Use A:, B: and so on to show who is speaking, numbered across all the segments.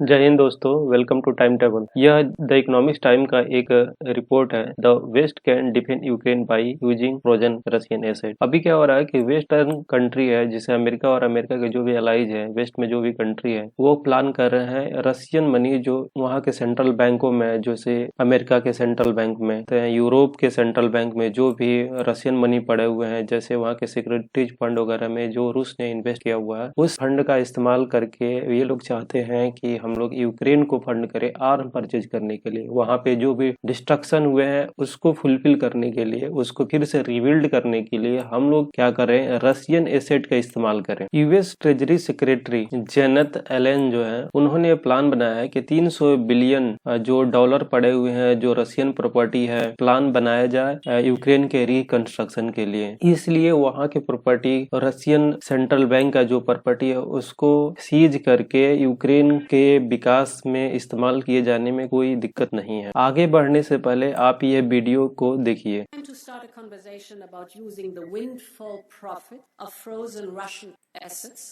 A: जय हिंद दोस्तों, welcome to time table. यह द इकोनॉमिक्स टाइम का एक रिपोर्ट है। The West can defend Ukraine by using frozen Russian asset. अभी क्या हो रहा है कि वेस्टर्न कंट्री है, जिसे अमेरिका और अमेरिका के जो भी अलाइज है, वेस्ट में जो भी कंट्री है, वो प्लान कर रहे हैं रशियन मनी जो वहाँ के सेंट्रल बैंकों में, जैसे अमेरिका के सेंट्रल बैंक में, तो यूरोप के सेंट्रल बैंक में जो भी रशियन मनी पड़े हुए हैं, जैसे वहाँ के सिक्योरिटीज फंड वगैरह में जो रूस ने इन्वेस्ट किया हुआ है, उस फंड का इस्तेमाल करके ये लोग चाहते हैं कि हम लोग यूक्रेन को फंड करें आर्म परचेज करने के लिए। वहां पे जो भी डिस्ट्रक्शन हुए हैं उसको फुलफिल करने के लिए, उसको फिर से रिबिल्ड करने के लिए हम लोग क्या करें, रशियन एसेट का इस्तेमाल करें। US treasury secretary Janet Allen जो है, उन्होंने प्लान बनाया है कि 300 बिलियन जो डॉलर पड़े हुए हैं, जो रशियन प्रॉपर्टी है, प्लान बनाया जाए यूक्रेन के रिकंस्ट्रक्शन के लिए। इसलिए वहां के प्रॉपर्टी, रशियन सेंट्रल बैंक का जो प्रॉपर्टी है, उसको सीज करके यूक्रेन के विकास में इस्तेमाल किए जाने में कोई दिक्कत नहीं है। आगे बढ़ने से पहले आप ये वीडियो को देखिए।
B: To start a conversation about using the windfall profit of frozen Russian assets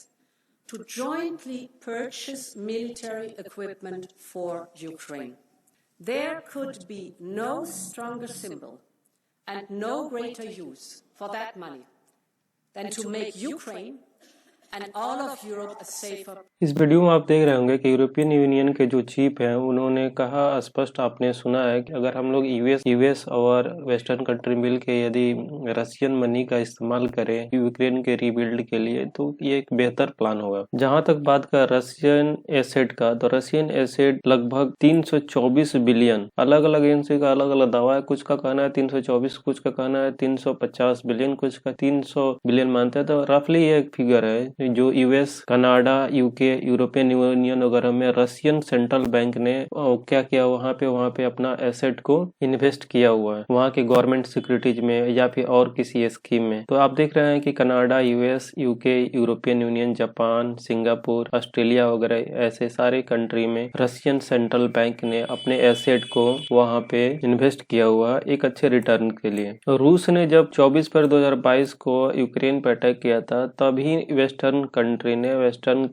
B: to jointly purchase military equipment for Ukraine. There could be no stronger symbol and no greater use for that money than to make Ukraine and all of Europe a safer.
A: इस video में आप देख रहे होंगे कि European union के जो chief हैं, उन्होंने कहा स्पष्ट, आपने सुना है कि अगर हम लोग यूएस और वेस्टर्न कंट्री मिल के यदि रशियन मनी का इस्तेमाल करें यूक्रेन के रीबिल्ड के लिए, तो ये एक बेहतर प्लान होगा। जहां तक बात कर रशियन एसेट का, तो रशियन एसेट लगभग 324 बिलियन, अलग अलग एजेंसी का अलग अलग दावा है। कुछ का कहना है 324, कुछ का कहना है 350 बिलियन, कुछ का 300 बिलियन मानते हैं। तो रफली ये एक फिगर है जो US, Canada, UK, European union वगैरह में रशियन सेंट्रल बैंक ने क्या किया, वहाँ पे अपना एसेट को इन्वेस्ट किया हुआ है, वहाँ के गवर्नमेंट सिक्योरिटीज में या फिर और किसी स्कीम में। तो आप देख रहे हैं कि Canada, US, UK, European union, Japan, Singapore, Australia वगैरह ऐसे सारे कंट्री में रशियन सेंट्रल बैंक ने अपने एसेट को वहाँ पे इन्वेस्ट किया हुआ एक अच्छे रिटर्न के लिए। रूस ने जब 24 पर 2022 को यूक्रेन पर अटैक किया था, तभी वेस्टर्न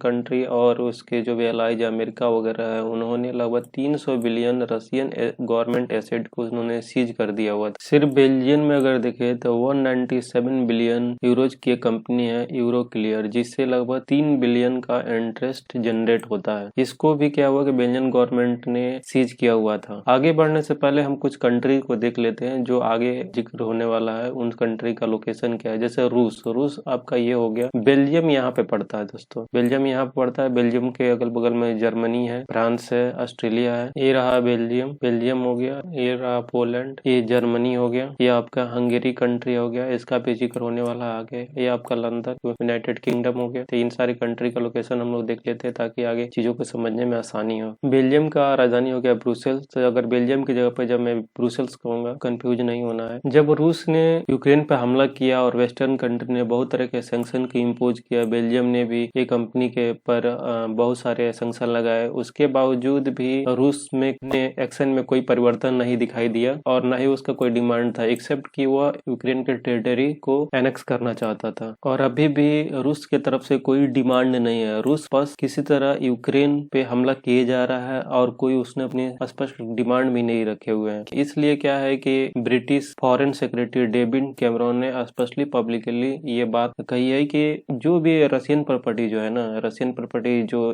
A: कंट्री और उसके जो भी एलाइज अमेरिका वगैरह है, उन्होंने लगभग 300 बिलियन रशियन गवर्नमेंट एसेट को उन्होंने सीज कर दिया हुआ था। सिर्फ बेल्जियम में अगर देखे तो 197 बिलियन यूरोज की कंपनी है यूरो क्लियर, जिससे लगभग 3 बिलियन का इंटरेस्ट जनरेट होता है। इसको भी क्या हुआ कि बेल्जियन गवर्नमेंट ने सीज किया हुआ था। आगे बढ़ने से पहले हम कुछ कंट्री को देख लेते हैं जो आगे जिक्र होने वाला है, उन कंट्री का लोकेशन क्या है। जैसे रूस आपका ये हो गया। बेल्जियम यहाँ पे पड़ता है दोस्तों, बेल्जियम यहाँ पे पड़ता है। बेल्जियम के अगल बगल में जर्मनी है, फ्रांस है, ऑस्ट्रेलिया है। ये रहा बेल्जियम हो गया। ये रहा पोलैंड, ये जर्मनी हो गया। ये आपका हंगेरी कंट्री हो गया, इसका भी जिक्र होने वाला है आगे। ये आपका लंदन, यूनाइटेड किंगडम हो गया। तो इन सारी कंट्री का लोकेशन हम लोग देख लेते हैं ताकि आगे चीजों को समझने में आसानी हो। बेल्जियम का राजधानी हो गया ब्रुसेल्स। तो अगर बेल्जियम की जगह पर जब मैं ब्रुसेल्स कहूंगा, कंफ्यूज नहीं होना है। जब रूस ने यूक्रेन पर हमला किया और वेस्टर्न कंट्री ने बहुत तरह के सैंक्शन की इम्पोज किया, बेल्जियम ने भी एक कंपनी के पर बहुत सारे सैंक्शन लगाए, उसके बावजूद भी रूस में एक्शन में कोई परिवर्तन नहीं दिखाई दिया और न ही उसका कोई डिमांड था, एक्सेप्ट कि वह यूक्रेन के टेरिटरी को एनेक्स करना चाहता था। और अभी भी रूस की तरफ से कोई डिमांड नहीं है। रूस बस किसी तरह यूक्रेन पे हमला किए जा रहा है और कोई उसने अपनी स्पष्ट डिमांड भी नहीं रखे हुए हैं। इसलिए क्या है कि British foreign secretary David Cameron ने स्पष्टली पब्लिकली ये बात कही है कि जो भी रशियन प्रॉपर्टी जो है ना, रशियन प्रॉपर्टी जो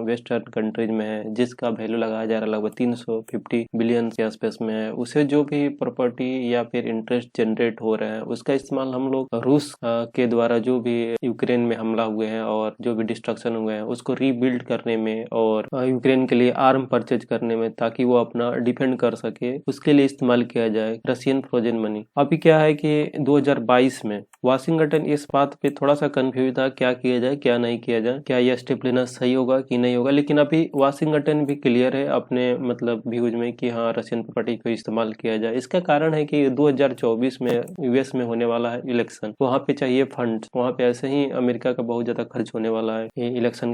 A: वेस्टर्न कंट्रीज में है, जिसका वैल्यू लगाया जा रहा है लगभग 350 बिलियन के आसपास में है, उसे जो भी प्रॉपर्टी या फिर इंटरेस्ट जनरेट हो रहे हैं, उसका इस्तेमाल हम लोग रूस के द्वारा जो भी यूक्रेन में हमला हुए हैं और जो भी डिस्ट्रक्शन हुए हैं उसको रीबिल्ड करने में और यूक्रेन के लिए आर्म परचेज करने में, ताकि वो अपना डिफेंड कर सके, उसके लिए इस्तेमाल किया जाए रशियन फ्रोजन मनी। अभी क्या है कि 2022 में वाशिंगटन इस बात पे थोड़ा सा कंफ्यूज था, क्या किया जाए क्या नहीं किया जाए, क्या यह स्टेप लेना सही होगा कि नहीं होगा। लेकिन अभी वाशिंगटन भी क्लियर है अपने मतलब व्यूज में कि हाँ, रशियन प्रॉपर्टी को इस्तेमाल किया जाए। इसका कारण है कि 2024 में यूएस में होने वाला है इलेक्शन, वहाँ पे चाहिए फंड, वहाँ पे ऐसे ही अमेरिका का बहुत ज्यादा खर्च होने वाला है इलेक्शन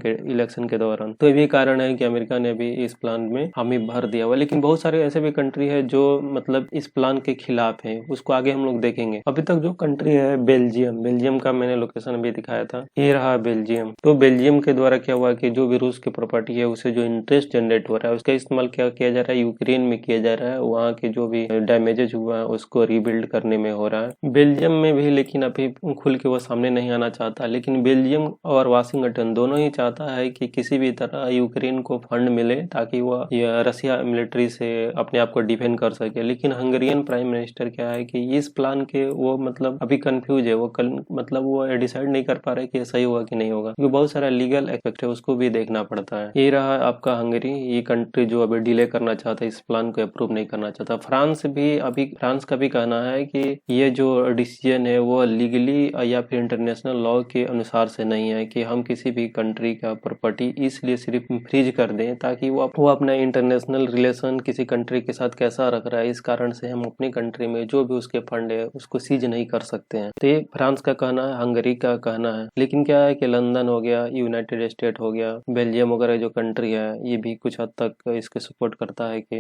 A: के दौरान। तो ये कारण है कि अमेरिका ने भी इस प्लान में हामी भर दिया हुआ। लेकिन बहुत सारे ऐसे भी कंट्री है जो मतलब इस प्लान के खिलाफ है, उसको आगे हम लोग देखेंगे। अभी तक जो कंट्री है बेल्जियम का मैंने लोकेशन भी दिखाया था। ये रहा बेल्जियम। तो बेल्जियम के द्वारा क्या हुआ कि जो भी रूस की प्रॉपर्टी है उसे जो इंटरेस्ट जनरेट हो रहा है उसका इस्तेमाल क्या किया जा रहा है, यूक्रेन में किया जा रहा है। वहाँ के जो भी डैमेजेज हुआ है उसको रीबिल्ड करने में हो रहा है बेल्जियम में भी। लेकिन अभी खुल के वो सामने नहीं आना चाहता, लेकिन बेल्जियम और वाशिंगटन दोनों ही चाहता है कि किसी भी तरह यूक्रेन को फंड मिले ताकि वह रसिया मिलिट्री से अपने आप को डिफेंड कर सके। लेकिन हंगेरियन प्राइम मिनिस्टर क्या है कि इस प्लान के वो मतलब अभी कंफ्यूज है, वो मतलब वो डिसाइड नहीं कर पा रहे कि सही होगा कि नहीं होगा, क्योंकि बहुत सारा लीगल एस्पेक्ट है उसको भी देखना पड़ता है। ये रहा आपका हंगरी, ये कंट्री जो अभी डिले करना चाहता है, इस प्लान को अप्रूव नहीं करना चाहता। फ्रांस का भी कहना है कि ये जो डिसीजन है वो लीगली या फिर इंटरनेशनल लॉ के अनुसार से नहीं है, कि हम किसी भी कंट्री का प्रॉपर्टी इसलिए सिर्फ फ्रीज कर दें ताकि वो अपना इंटरनेशनल रिलेशन किसी कंट्री के साथ कैसा रख रहा है, इस कारण से हम अपनी कंट्री में जो भी उसके फंड है उसको सीज नहीं कर सकते हैं। तो ये फ्रांस का कहना है, हंगरी का कहना है। लेकिन क्या है कि लंदन हो गया, यूनाइटेड स्टेट हो गया, बेल्जियम वगैरह जो कंट्री है ये भी कुछ हद तक इसके सपोर्ट करता है कि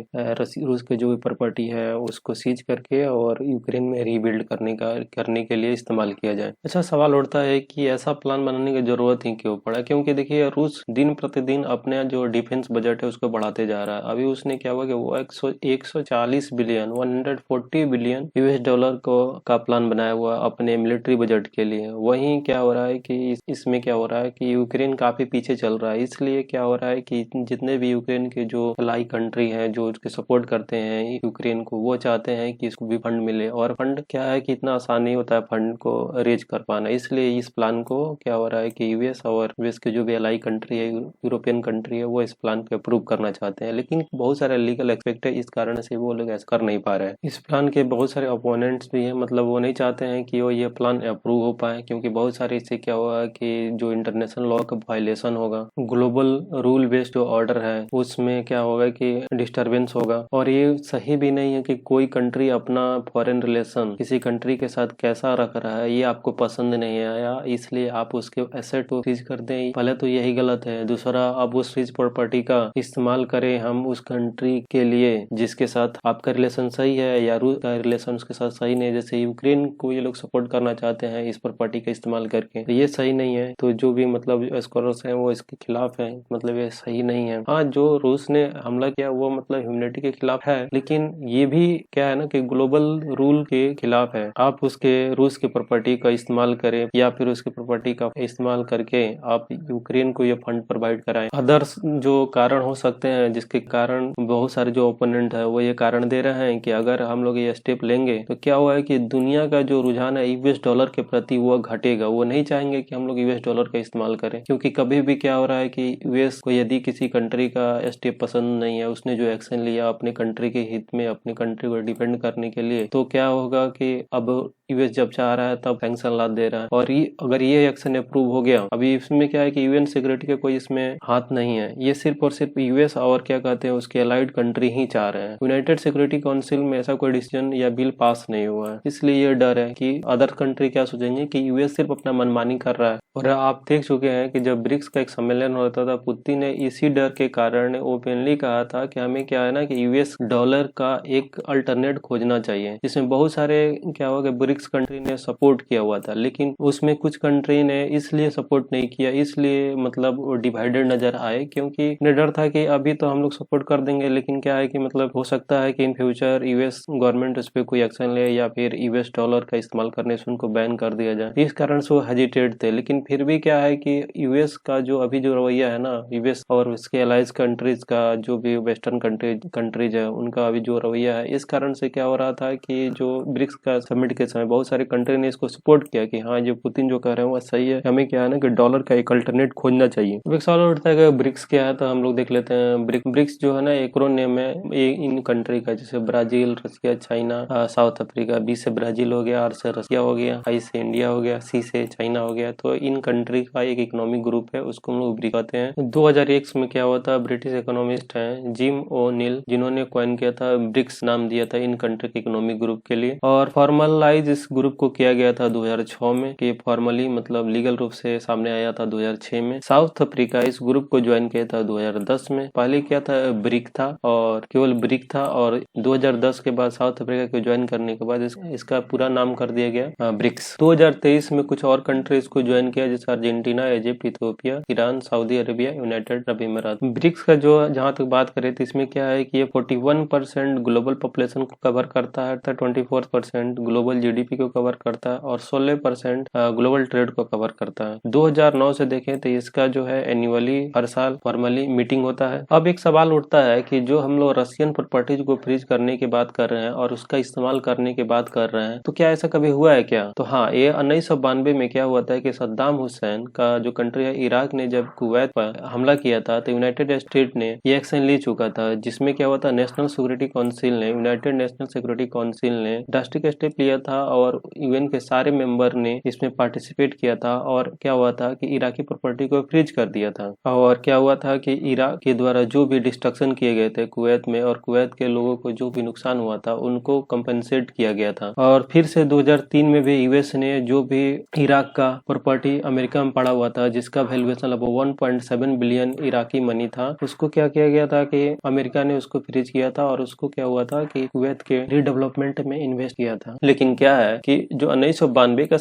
A: रूस के जो भी प्रॉपर्टी है उसको सीज करके और यूक्रेन में रीबिल्ड करने के लिए इस्तेमाल किया जाए। अच्छा, सवाल उठता है कि ऐसा प्लान बनाने की जरूरत ही क्यों पड़ा, क्योंकि देखिए रूस दिन प्रतिदिन अपने जो डिफेंस बजट है उसको बढ़ाते जा रहा है। अभी उसने क्या हुआ कि वो 140 बिलियन 140 बिलियन यूएस डॉलर का प्लान बनाया हुआ अपने मिलिट्री बजट के लिए। वहीं क्या हो रहा है कि इसमें क्या हो रहा है कि यूक्रेन काफी पीछे चल रहा है। इसलिए क्या हो रहा है कि जितने भी यूक्रेन के जो अलाई कंट्री हैं जो उसके सपोर्ट करते हैं यूक्रेन को, वो चाहते हैं कि इसको भी फंड मिले। और फंड क्या है कि इतना आसान नहीं होता है फंड को रेज कर पाना। इसलिए इस प्लान को क्या हो रहा है कि यूएस और यूएस के जो भी अलाई कंट्री है, यूरोपियन कंट्री है, वो इस प्लान को अप्रूव करना चाहते हैं। लेकिन बहुत सारे लीगल एक्सपेक्ट है, इस कारण से वो लोग ऐसा कर नहीं पा रहे हैं। इस प्लान के बहुत सारे अपोनेंट्स भी हैं, मतलब वो नहीं चाहते हैं कि वो ये प्लान अप्रूव हो पाए, क्योंकि बहुत सारे इससे क्या होगा कि जो इंटरनेशनल लॉ का वायलेशन होगा, ग्लोबल रूल बेस्ड जो ऑर्डर है उसमें क्या होगा कि डिस्टरबेंस होगा। और ये सही भी नहीं है कि कोई कंट्री अपना फॉरेन रिलेशन किसी कंट्री के साथ कैसा रख रहा है ये आपको पसंद नहीं आया इसलिए आप उसके एसेट को फ्रीज कर दें, पहले तो यही गलत है। दूसरा, अब उस फ्रीज प्रॉपर्टी का इस्तेमाल करें हम उस कंट्री के लिए जिसके साथ आपका रिलेशन सही है या रूस का रिलेशन उसके साथ सही नहीं है। जैसे यूक्रेन को ये लोग सपोर्ट करना चाहते हैं इस प्रॉपर्टी का इस्तेमाल करके, तो ये सही नहीं है। तो जो भी मतलब स्कॉलर्स हैं वो इसके खिलाफ हैं, मतलब ये सही नहीं है। हाँ, जो रूस ने हमला किया वो मतलब ह्यूमैनिटी के खिलाफ है, लेकिन ये भी क्या है ना कि ग्लोबल रूल के खिलाफ है। आप उसके रूस की प्रॉपर्टी का इस्तेमाल करें या फिर उसकी प्रॉपर्टी का इस्तेमाल करके आप यूक्रेन को ये फंड प्रोवाइड कराएं। अदर्स जो कारण हो सकते हैं जिसके कारण बहुत सारे जो ओपोनेंट है वो ये कारण दे रहे हैं कि अगर हम लोग ये स्टेप लेंगे तो क्या हुआ है कि दुनिया का जो रुझान है यूएस डॉलर के प्रति वो घटेगा। वो नहीं चाहेंगे कि हम लोग यूएस डॉलर का इस्तेमाल करें, क्योंकि कभी भी क्या हो रहा है कि यूएस को यदि किसी कंट्री का स्टेप पसंद नहीं है, उसने जो एक्शन लिया अपने कंट्री के हित में अपनी कंट्री को डिफेंड करने के लिए, तो क्या होगा कि अब यूएस जब चाह रहा है तब सैंक्शन ला दे रहा है। और अगर ये एक्शन अप्रूव हो गया, अभी इसमें क्या है कि यूएन सिक्योरिटी का कोई इसमें हाथ नहीं है, ये सिर्फ और सिर्फ यूएस और क्या कहते हैं उसके अलाइड कंट्री ही चाह रहे हैं। यूनाइटेड सिक्योरिटी काउंसिल में ऐसा कोई डिसीजन या बिल पास नहीं हुआ है, इसलिए ये डर है कि अदर कंट्री क्या सोचेंगे कि यूएस सिर्फ अपना मनमानी कर रहा है। और आप देख चुके हैं कि जब ब्रिक्स का एक सम्मेलन होता था, पुतिन ने इसी डर के कारण ओपनली कहा था कि हमें क्या है ना कि यूएस डॉलर का एक अल्टरनेट खोजना चाहिए, जिसमें बहुत सारे क्या हुआ कि ब्रिक्स कंट्री ने सपोर्ट किया हुआ था। लेकिन उसमें कुछ कंट्री ने इसलिए सपोर्ट नहीं किया, इसलिए मतलब डिवाइडेड नजर आए, क्योंकि उन्हें डर था कि अभी तो हम लोग सपोर्ट कर देंगे, लेकिन क्या है कि मतलब हो सकता है कि इन फ्यूचर यूएस गवर्नमेंट उस पर कोई एक्शन ले या फिर यूएस डॉलर का इस्तेमाल करने से उनको बैन कर दिया जाए। इस कारण से वो हेजिटेट थे। लेकिन फिर भी क्या है कि यूएस का जो अभी जो रवैया है ना, यूएस और उसके अलाइज कंट्रीज का, जो भी वेस्टर्न कंट्रीज है उनका अभी जो रवैया है, इस कारण से क्या हो रहा था कि जो ब्रिक्स का समिट के समय बहुत सारे कंट्री ने इसको सपोर्ट किया कि हाँ जो पुतिन जो कह रहे हैं वो सही है, हमें क्या है ना कि डॉलर का एक अल्टरनेट खोजना चाहिए। अब एक सवाल उठता है कि ब्रिक्स क्या है, तो हम लोग देख लेते हैं। ब्रिक्स जो है ना एक्रोनिम है इन कंट्री का, जैसे Brazil, Russia, China, South Africa. B से ब्राजील हो गया, आर से रशिया हो गया, आई से इंडिया हो गया, सी से चाइना हो गया। तो इन कंट्री का एक इकोनॉमिक ग्रुप है, उसको हम लोग ब्रिक्स कहते हैं। 2001 में क्या हुआ था, ब्रिटिश इकोनॉमिस्ट हैं जिम ओ नील, जिन्होंने कॉइन किया था, ब्रिक्स नाम दिया था इन कंट्री के इकोनॉमिक ग्रुप के लिए। और फॉर्मलाइज इस ग्रुप को किया गया था 2006 में, कि फॉर्मली मतलब लीगल रूप से सामने आया था 2006 में। साउथ अफ्रीका इस ग्रुप को ज्वाइन किया था 2010 में। पहले क्या था, ब्रिक था और केवल ब्रिक था, और 2010 के बाद साउथ अफ्रीका को ज्वाइन करने के बाद इसका पूरा नाम कर दिया गया ब्रिक्स। 2023 में कुछ और कंट्रीज को को ज्वाइन किया, जैसे Argentina, Egypt, Ethiopia, Iran, Saudi Arabia, United Arab अमीरात। ब्रिक्स का जो जहाँ तक बात करें तो इसमें क्या है कि ये 41% ग्लोबल पॉपुलेशन को कवर करता है, 24% ग्लोबल जीडीपी को कवर करता है और 16% ग्लोबल ट्रेड को कवर करता है। 2009 से देखें तो इसका जो है एनुअली हर साल फॉर्मली मीटिंग होता है। अब एक सवाल उठता है कि जो हम लोग रशियन प्रॉपर्टीज को फ्रीज करने की बात कर रहे हैं और उसका इस्तेमाल करने की बात कर रहे हैं, तो क्या ऐसा कभी हुआ है क्या? तो हाँ, ये 1992 में क्या हुआ था कि सद्दाम हुसैन का जो कंट्री है इराक ने जब कुवैत पर हमला किया था तो यूनाइटेड स्टेट ने ये एक्शन ले चुका था, जिसमें क्या हुआ था, नेशनल सिक्योरिटी काउंसिल ने, यूनाइटेड नेशनल सिक्योरिटी काउंसिल ने ड्रास्टिक स्टेप लिया था और यूएन के सारे मेंबर ने इसमें पार्टिसिपेट किया था। और क्या हुआ था कि इराकी प्रॉपर्टी को फ्रीज कर दिया था। और क्या हुआ था कि इराक के द्वारा जो भी डिस्ट्रक्शन किए गए थे कुवैत में और कुवैत के लोगों को जो भी नुकसान हुआ था उनको कंपनसेट किया गया था। और फिर से 2003 में भी यूएस ने जो भी इराक का प्रॉपर्टी अमेरिका में पड़ा हुआ था, जिसका वैल्यूएशन लगभग 1.7 बिलियन इराकी मनी था, उसको क्या किया गया था कि अमेरिका ने उसको फ्रीज किया था और उसको क्या हुआ था कि कुवैत के रीडेवलपमेंट में इन्वेस्ट किया था। लेकिन क्या है कि जो 1992 का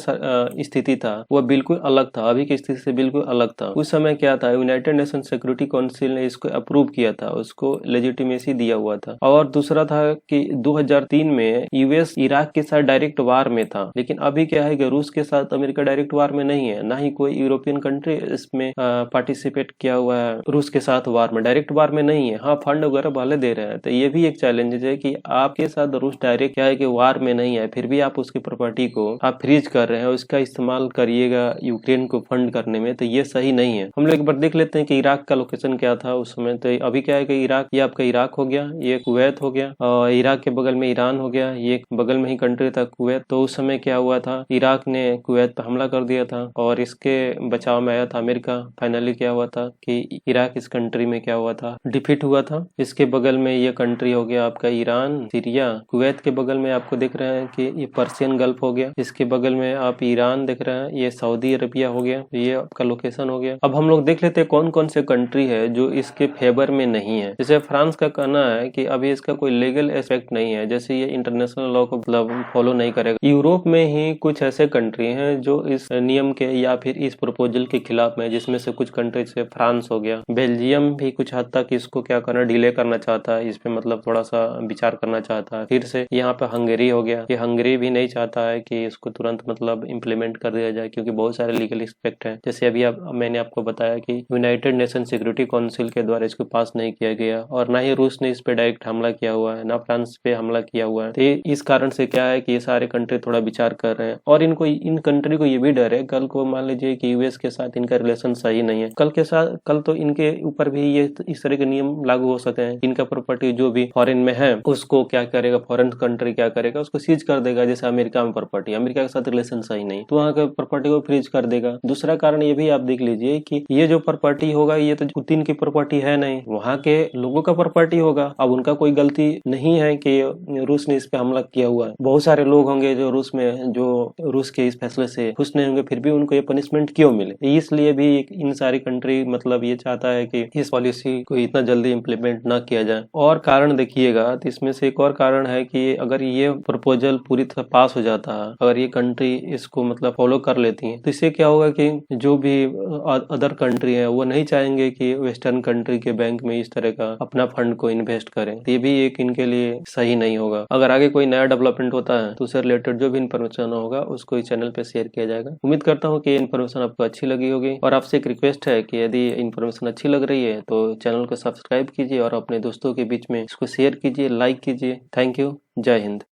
A: स्थिति था वह बिल्कुल अलग था, अभी की स्थिति से बिल्कुल अलग था। उस समय क्या था, यूनाइटेड नेशन सिक्योरिटी काउंसिल ने इसको अप्रूव किया था, उसको लेजिटिमेसी दिया हुआ था। और दूसरा था कि 2003 में यूएस इराक के साथ डायरेक्ट वार में था। लेकिन अभी क्या है कि रूस के साथ अमेरिका डायरेक्ट वार में नहीं है, ना ही कोई यूरोपियन कंट्री इसमें पार्टिसिपेट किया हुआ है रूस के साथ वार में, डायरेक्ट वार में नहीं है। हाँ, फंड वगैरह भले दे रहे हैं। तो ये भी एक चैलेंज है कि आपके साथ रूस डायरेक्ट क्या है कि वार में नहीं है, फिर भी आप उसकी प्रॉपर्टी को आप फ्रीज कर रहे हैं, उसका इस्तेमाल करिएगा यूक्रेन को फंड करने में, तो ये सही नहीं है। हम लोग एक बार देख लेते हैं कि इराक का लोकेशन क्या था उस समय। तो अभी क्या है कि इराक, ये आपका इराक हो गया, ये कुवैत हो गया और इराक के बगल में ईरान हो गया, ये बगल में ही कंट्री था कुवैत। तो उस समय क्या हुआ था, इराक ने कुवैत पर हमला कर दिया था और इसके बचाव में आया था अमेरिका। फाइनली क्या हुआ था कि इराक इस कंट्री में क्या हुआ था, डिफीट हुआ था। इसके बगल में ये कंट्री हो गया आपका ईरान, सीरिया। कुवैत के बगल में आपको दिख रहे हैं कि ये पर्शियन गल्फ हो गया। इसके बगल में आप ईरान देख रहे हैं, ये सऊदी अरेबिया हो गया। ये आपका लोकेशन हो गया। अब हम लोग देख लेते हैं कौन कौन से कंट्री है जो इसके फेवर में नहीं है। जैसे फ्रांस का कहना है कि अभी इसका कोई लीगल एस्पेक्ट नहीं है, जैसे ये इंटरनेशनल लॉ को मतलब फॉलो नहीं करेगा। यूरोप में ही कुछ ऐसे कंट्री हैं जो इस नियम के या फिर इस प्रपोजल के खिलाफ में, जिसमें से कुछ कंट्री से फ्रांस हो गया, बेल्जियम भी कुछ हद तक इसको क्या करना, डिले करना चाहता है, इस पे मतलब थोड़ा सा विचार करना चाहता है। फिर से यहाँ पे हंगरी हो गया, कि हंगरी भी नहीं चाहता है कि इसको तुरंत मतलब इम्प्लीमेंट कर दिया जाए, क्योंकि बहुत सारे लीगल एस्पेक्ट हैं। जैसे अभी मैंने आपको बताया कि यूनाइटेड नेशन सिक्योरिटी काउंसिल के द्वारा इसको पास नहीं किया गया और ना ही रूस ने इस पे डायरेक्ट हमला किया हुआ है, ना फ्रांस पे हमला किया हुआ है। तो इस कारण से क्या है कि ये सारे कंट्री थोड़ा विचार कर रहे हैं और इनको, इन कंट्री को ये भी डर है कल को मान लीजिए कि यूएस के साथ इनका रिलेशन सही नहीं है, कल तो इनके ऊपर भी ये इस तरह के नियम लागू हो सकते हैं। इनका प्रॉपर्टी जो भी फॉरेन में है उसको क्या करेगा, फॉरेन कंट्री क्या करेगा, उसको सीज कर देगा। जैसे अमेरिका में प्रॉपर्टी, अमेरिका के साथ रिलेशन सही नहीं तो वहाँ के प्रॉपर्टी को फ्रीज कर देगा। दूसरा कारण ये भी आप देख लीजिए कि ये जो प्रॉपर्टी होगा ये तो पुतिन की प्रॉपर्टी है नहीं, वहाँ के लोगों का प्रॉपर्टी होगा। अब उनका कोई गलती नहीं है कि रूस ने इस पे हमला किया हुआ है। बहुत सारे लोग होंगे जो रूस के इस फैसले से खुश नहीं होंगे, फिर भी उनको ये पनिशमेंट क्यों मिले। इसलिए भी इन सारी कंट्री मतलब ये चाहता है कि इस पॉलिसी को इतना जल्दी इम्प्लीमेंट ना किया जाए। और कारण देखिएगा तो इसमें से एक और कारण है कि अगर ये प्रपोजल पूरी तरह पास हो जाता है, अगर ये कंट्री इसको मतलब फॉलो कर लेती है, तो इससे क्या होगा कि जो भी अदर कंट्री है वो नहीं चाहेंगे कि वेस्टर्न कंट्री के बैंक में इस तरह का अपना फंड को इन्वेस्ट करें। तो ये भी एक इनके लिए सही नहीं होगा। अगर आगे कोई नया डेवलपमेंट होता है तो उससे रिलेटेड जो भी इन्फॉर्मेशन होगा उसको इस चैनल पे शेयर किया जाएगा। उम्मीद करता हूँ कि इन्फॉर्मेशन आपको अच्छी लगी होगी और आपसे एक रिक्वेस्ट है कि यदि इन्फॉर्मेशन अच्छी लग रही है तो चैनल को सब्सक्राइब कीजिए और अपने दोस्तों के बीच में इसको शेयर कीजिए, लाइक कीजिए। Thank you. जय हिंद।